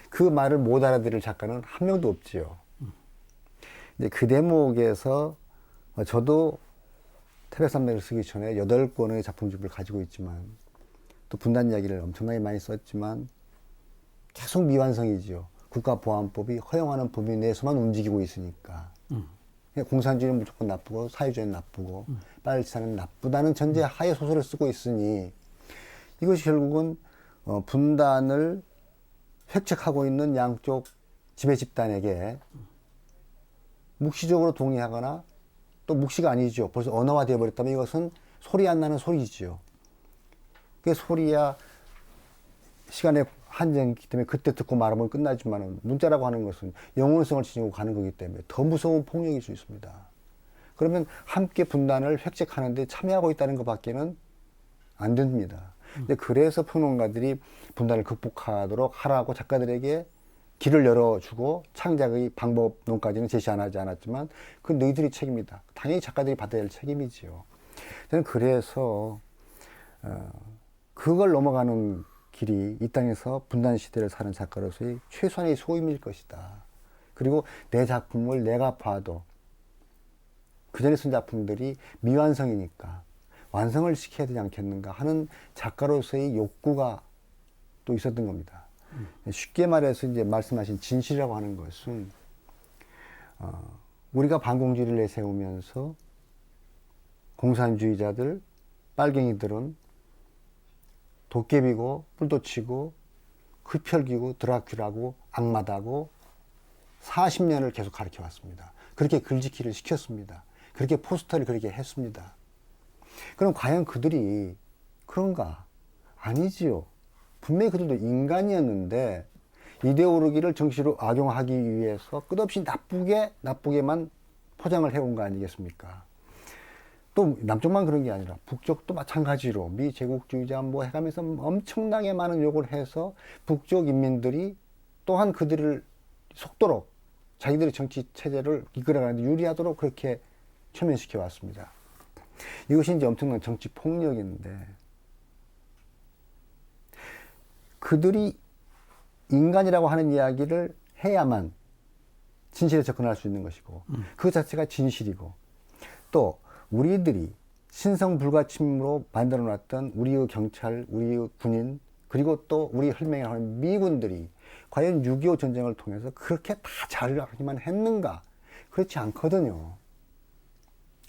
그 말을 못 알아들을 작가는 한 명도 없지요. 이제 그 대목에서 저도 태백산맥을 쓰기 전에 8권의 작품집을 가지고 있지만 또 분단 이야기를 엄청나게 많이 썼지만 계속 미완성이지요. 국가보안법이 허용하는 범위 내에서만 움직이고 있으니까. 공산주의는 무조건 나쁘고 사회주의는 나쁘고 빨치산은 나쁘다는 전제 하에 소설을 쓰고 있으니 이것이 결국은 분단을 획책하고 있는 양쪽 지배 집단에게 묵시적으로 동의하거나 또 묵시가 아니죠. 벌써 언어화 되어버렸다면 이것은 소리 안 나는 소리지요. 그 소리야 시간의 한정이기 때문에 그때 듣고 말하면 끝나지만 문자라고 하는 것은 영혼성을 지니고 가는 거기 때문에 더 무서운 폭력일 수 있습니다. 그러면 함께 분단을 획책하는데 참여하고 있다는 것밖에는 안 됩니다. 근데 그래서 평론가들이 분단을 극복하도록 하라고 작가들에게 길을 열어주고 창작의 방법론까지는 제시 안 하지 않았지만 그건 너희들이 책임이다. 당연히 작가들이 받아야 할 책임이지요. 저는 그래서 그걸 넘어가는 길이 이 땅에서 분단 시대를 사는 작가로서의 최소한의 소임일 것이다. 그리고 내 작품을 내가 봐도 그 전에 쓴 작품들이 미완성이니까 완성을 시켜야 되지 않겠는가 하는 작가로서의 욕구가 또 있었던 겁니다. 쉽게 말해서 이제 말씀하신 진실이라고 하는 것은 우리가 반공주의를 내세우면서 공산주의자들, 빨갱이들은 도깨비고 뿔도치고 흡혈귀고 드라큘라고 악마다고 40년을 계속 가르쳐 왔습니다. 그렇게 글짓기를 시켰습니다. 그렇게 포스터를 그렇게 했습니다. 그럼 과연 그들이 그런가? 아니지요. 분명히 그들도 인간이었는데 이데올로기를 정치로 악용하기 위해서 끝없이 나쁘게만 포장을 해온 거 아니겠습니까? 또 남쪽만 그런 게 아니라 북쪽도 마찬가지로 미제국주의자 뭐 해가면서 엄청나게 많은 욕을 해서 북쪽 인민들이 또한 그들을 속도로 자기들의 정치 체제를 이끌어가는데 유리하도록 그렇게 최면시켜 왔습니다. 이것이 이제 엄청난 정치 폭력인데 그들이 인간이라고 하는 이야기를 해야만 진실에 접근할 수 있는 것이고 그 자체가 진실이고 또 우리들이 신성불가침으로 만들어 놨던 우리의 경찰, 우리의 군인 그리고 또 우리 혈맹이라고 하는 미군들이 과연 6.25 전쟁을 통해서 그렇게 다 잘하기만 했는가? 그렇지 않거든요.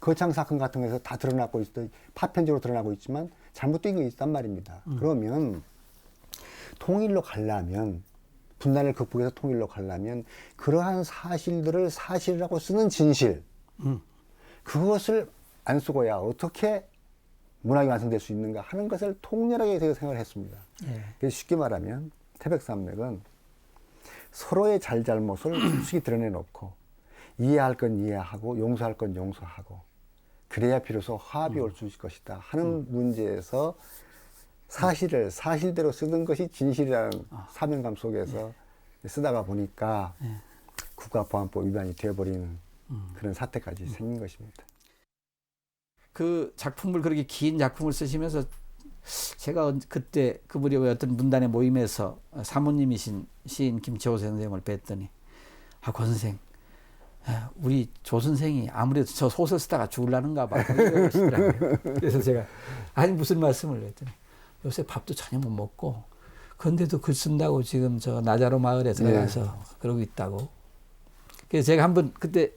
거창 사건 같은 거에서 다 드러나고 있어 파편적으로 드러나고 있지만 잘못된 게 있단 말입니다. 그러면 통일로 가려면 분단을 극복해서 통일로 가려면 그러한 사실들을 사실이라고 쓰는 진실 그것을 안 쓰고야 어떻게 문학이 완성될 수 있는가 하는 것을 통렬하게 제가 생각을 했습니다. 그래서 쉽게 말하면 태백산맥은 서로의 잘잘못을 솔직히 드러내놓고 이해할 건 이해하고 용서할 건 용서하고 그래야 비로소 화합이 올 수 있을 것이다 하는 문제에서 사실을 사실대로 쓰는 것이 진실이라는 사명감 속에서 쓰다가 보니까 국가보안법 위반이 되어버리는 그런 사태까지 생긴 것입니다. 그 작품을 그렇게 긴 작품을 쓰시면서 제가 그때 그 무렵에 어떤 문단의 모임에서 사모님이신 시인 김채호 선생님을 뵀더니 권 선생 우리 조 선생이 아무래도 저 소설 쓰다가 죽으려는가 봐 그러시더라고요. 그래서 제가 아니 무슨 말씀을 했더니 요새 밥도 전혀 못 먹고 그런데도 글 쓴다고 지금 저 나자로 마을에 들어가서 그러고 있다고. 그래서 제가 한번 그때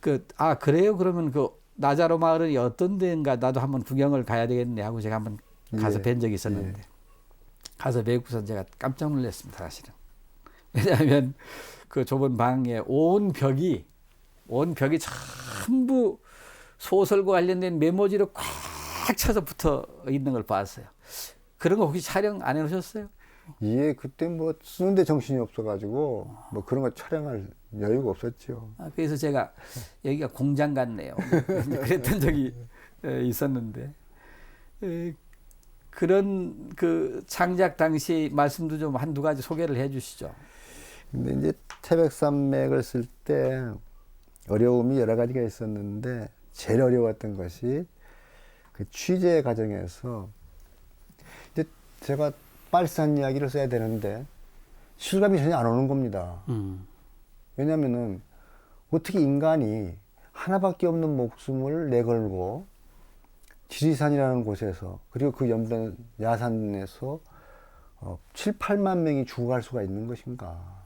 그래요? 그러면 그 나자로 마을은 어떤 데인가 나도 한번 구경을 가야 되겠네 하고 제가 한번 가서 뵌 적이 있었는데 가서 뵈고선 제가 깜짝 놀랐습니다. 사실은. 왜냐하면 그 좁은 방에 온 벽이 전부 소설과 관련된 메모지로 꽉 차서 붙어 있는 걸 봤어요. 그런 거 혹시 촬영 안 해놓으셨어요? 예, 그때 뭐 쓰는데 정신이 없어가지고 뭐 그런 거 촬영할 여유가 없었죠. 그래서 제가 여기가 공장 같네요. 그랬던 적이 있었는데 그런 그 창작 당시 말씀도 좀 한두 가지 소개를 해주시죠. 근데 이제 태백산맥을 쓸 때 어려움이 여러 가지가 있었는데 제일 어려웠던 것이 그 취재 과정에서 이제 제가 빨산 이야기를 써야 되는데 실감이 전혀 안 오는 겁니다. 왜냐하면은 어떻게 인간이 하나밖에 없는 목숨을 내걸고 지리산이라는 곳에서 그리고 그 연변 야산에서 7, 8만 명이 죽어갈 수가 있는 것인가.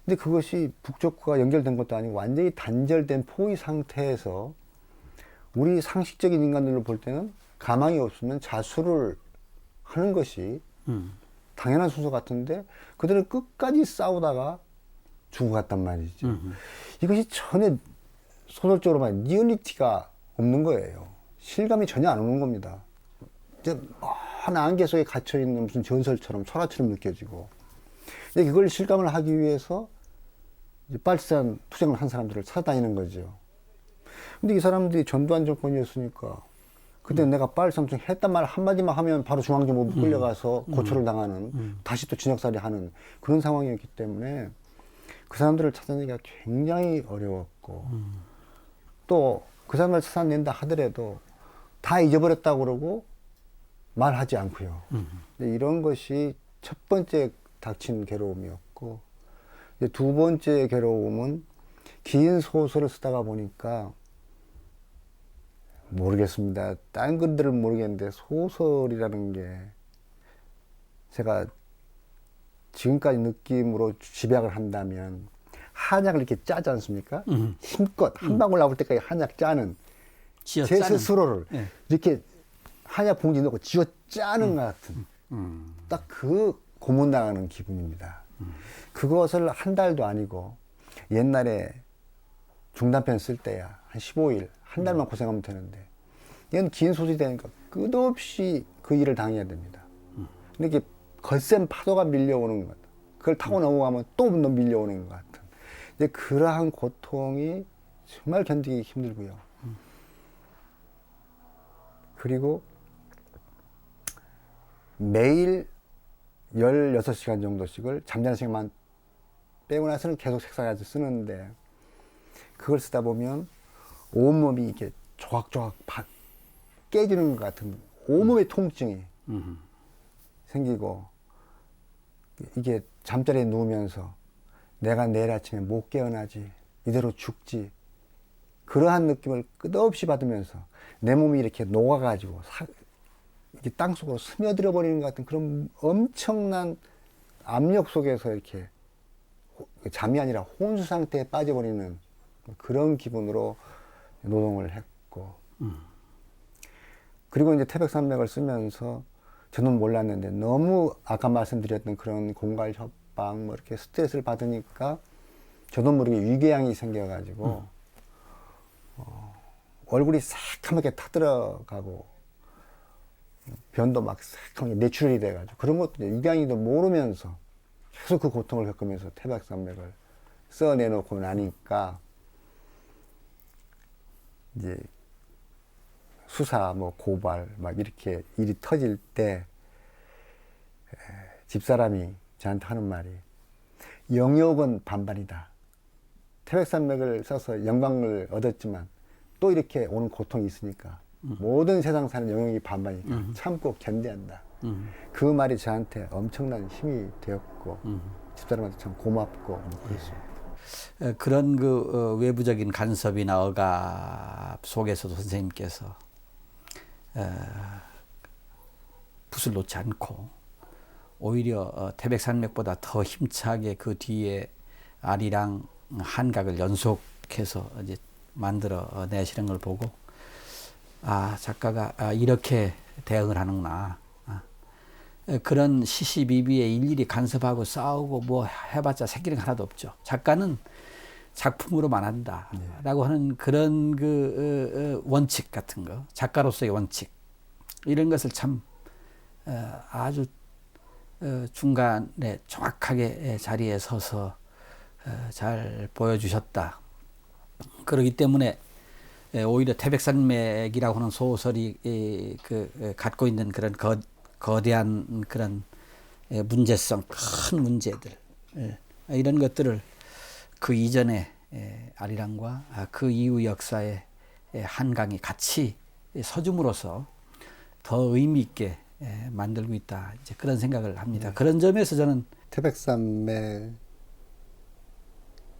근데 그것이 북쪽과 연결된 것도 아니고 완전히 단절된 포위 상태에서 우리 상식적인 인간들로 볼 때는 가망이 없으면 자수를 하는 것이 당연한 순서 같은데 그들은 끝까지 싸우다가 죽어갔단 말이죠. 이것이 전혀 소설적으로 말하면 리얼리티가 없는 거예요. 실감이 전혀 안 오는 겁니다. 이제 한 안개 속에 갇혀있는 무슨 전설처럼 철화처럼 느껴지고 근데 그걸 실감을 하기 위해서 이제 빨산 투쟁을 한 사람들을 찾아다니는 거죠. 근데 이 사람들이 전두환 정권이었으니까 그때 내가 빨삼청 했단 말 한마디만 하면 바로 중앙정보부 끌려가서 고초를 당하는 다시 또 진역살이 하는 그런 상황이었기 때문에 그 사람들을 찾아내기가 굉장히 어려웠고 또 그 사람을 찾아낸다 하더라도 다 잊어버렸다고 그러고 말하지 않고요. 이런 것이 첫 번째 닥친 괴로움이었고 이제 두 번째 괴로움은 긴 소설을 쓰다가 보니까 모르겠습니다. 딴 것들은 모르겠는데 소설이라는 게 제가 지금까지 느낌으로 집약을 한다면 한약을 이렇게 짜지 않습니까? 힘껏 한 방울 나올 때까지 한약 짜는 제 스스로를 이렇게 한약 봉지 넣고 쥐어 짜는 것 같은 딱 그 고문당하는 기분입니다. 그것을 한 달도 아니고 옛날에 중단편 쓸 때야 한 15일 한 달만 고생하면 되는데 이건 긴 소설이 되니까 끝없이 그 일을 당해야 됩니다. 근데 이게 거센 파도가 밀려오는 것 같아요. 그걸 타고 넘어가면 또 밀려오는 것 같은 이제 그러한 고통이 정말 견디기 힘들고요. 그리고 매일 16시간 정도씩을 잠자는 시간만 빼고 나서는 계속 책상에 앉아 쓰는데, 그걸 쓰다 보면 온몸이 이렇게 조각조각 깨지는 것 같은 온몸의 통증이 생기고, 이게 잠자리에 누우면서 내가 내일 아침에 못 깨어나지, 이대로 죽지, 그러한 느낌을 끝없이 받으면서 내 몸이 이렇게 녹아가지고 이렇게 땅속으로 스며들어 버리는 것 같은 그런 엄청난 압력 속에서 이렇게 잠이 아니라 혼수 상태에 빠져버리는 그런 기분으로 노동을 했고, 그리고 이제 태백산맥을 쓰면서 저는 몰랐는데 너무 아까 말씀드렸던 그런 공갈 협박 뭐 이렇게 스트레스를 받으니까 저도 모르게 위궤양이 생겨가지고 얼굴이 새카맣게 타들어가고 변도 막 새카맣게 내추럴이 돼가지고, 그런 것도 위궤양이도 모르면서 계속 그 고통을 겪으면서 태백산맥을 써내놓고 나니까 이제 수사 뭐 고발 막 이렇게 일이 터질 때 집사람이 저한테 하는 말이, 영역은 반반이다. 태백산맥을 써서 영광을 얻었지만 또 이렇게 오는 고통이 있으니까 모든 세상 사는 영역이 반반이니까 참고 견뎌한다. 그 말이 저한테 엄청난 힘이 되었고 집사람한테 참 고맙고 뭐 그랬습니다. 그런 그 외부적인 간섭이나 억압 속에서도 선생님께서 붓을 놓지 않고 오히려 태백산맥보다 더 힘차게 그 뒤에 아리랑 한각을 연속해서 이제 만들어 내시는 걸 보고, 아, 작가가 이렇게 대응을 하는구나. 그런 시시비비에 일일이 간섭하고 싸우고 뭐 해봤자 새끼는 하나도 없죠. 작가는 작품으로만 한다라고 하는 그런 그 원칙 같은 거, 작가로서의 원칙, 이런 것을 참 아주 중간에 정확하게 자리에 서서 잘 보여주셨다. 그렇기 때문에 오히려 태백산맥이라고 하는 소설이 갖고 있는 그런 거대한 그런 문제성, 큰 문제들, 이런 것들을 그 이전에 아리랑과 그 이후 역사의 한강이 같이 서줌으로써 더 의미 있게 만들고 있다, 이제 그런 생각을 합니다. 그런 점에서 저는 태백산맥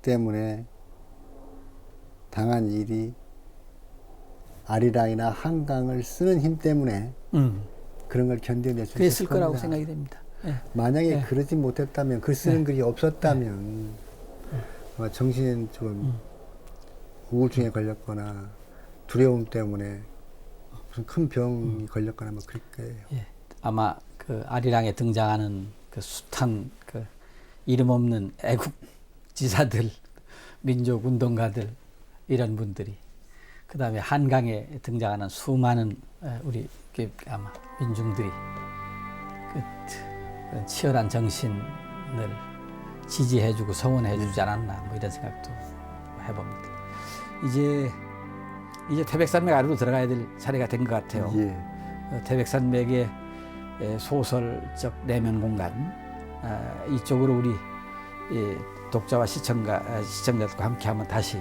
때문에 당한 일이 아리랑이나 한강을 쓰는 힘 때문에 그런 걸 견뎌낼 수 그랬을 있을 거라고 겁니다. 생각이 됩니다. 만약에 그러지 못했다면, 글 쓰는 글이 없었다면 아마 정신 좀 우울증에 걸렸거나 두려움 때문에 무슨 큰 병이 걸렸거나 뭐 그럴 거예요. 아마 그 아리랑에 등장하는 그 숱한 그 이름 없는 애국지사들, 민족 운동가들, 이런 분들이, 그 다음에 한강에 등장하는 수많은 우리 아마 민중들이 그 치열한 정신을 지지해주고 성원해주지 않았나, 뭐 이런 생각도 해봅니다. 이제 태백산맥 아래로 들어가야 될 차례가 된 것 같아요. 태백산맥의 소설적 내면 공간, 이쪽으로 우리 독자와 시청자들과 함께 한번 다시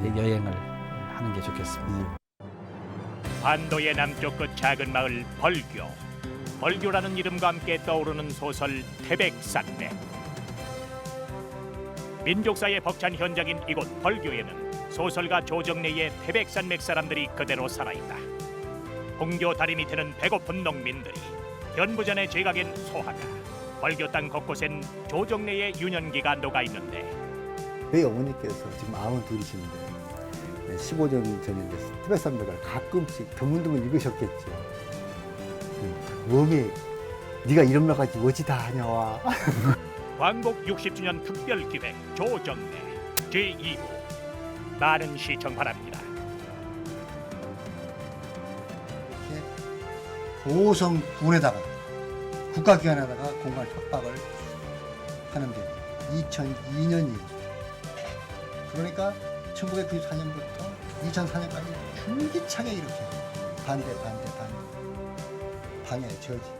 여행을 하는 게 좋겠습니다. 반도의 남쪽 끝 작은 마을 벌교. 벌교라는 이름과 함께 떠오르는 소설 태백산맥. 민족사의 벅찬 현장인 이곳 벌교에는 소설가 조정래의 태백산맥 사람들이 그대로 살아있다. 홍교 다리 밑에는 배고픈 농민들이, 연부전의 제각엔 소화가, 벌교 땅 곳곳엔 조정래의 유년기가 녹아있는데, 저희 어머니께서 지금 92이신데 15년 전인데 태백산맥을 가끔씩 드문드문 읽으셨겠죠. 몸이 네가 이런 말까지 어찌 다 하냐와. 광복 60주년 특별기획 조정래 제2부. 많은 시청 바랍니다. 고성군에다가 국가기관에다가 공갈 협박을 하는데 2002년이에요. 그러니까 1994년부터 2004년까지 줄기차게 이렇게 반대 방해 저지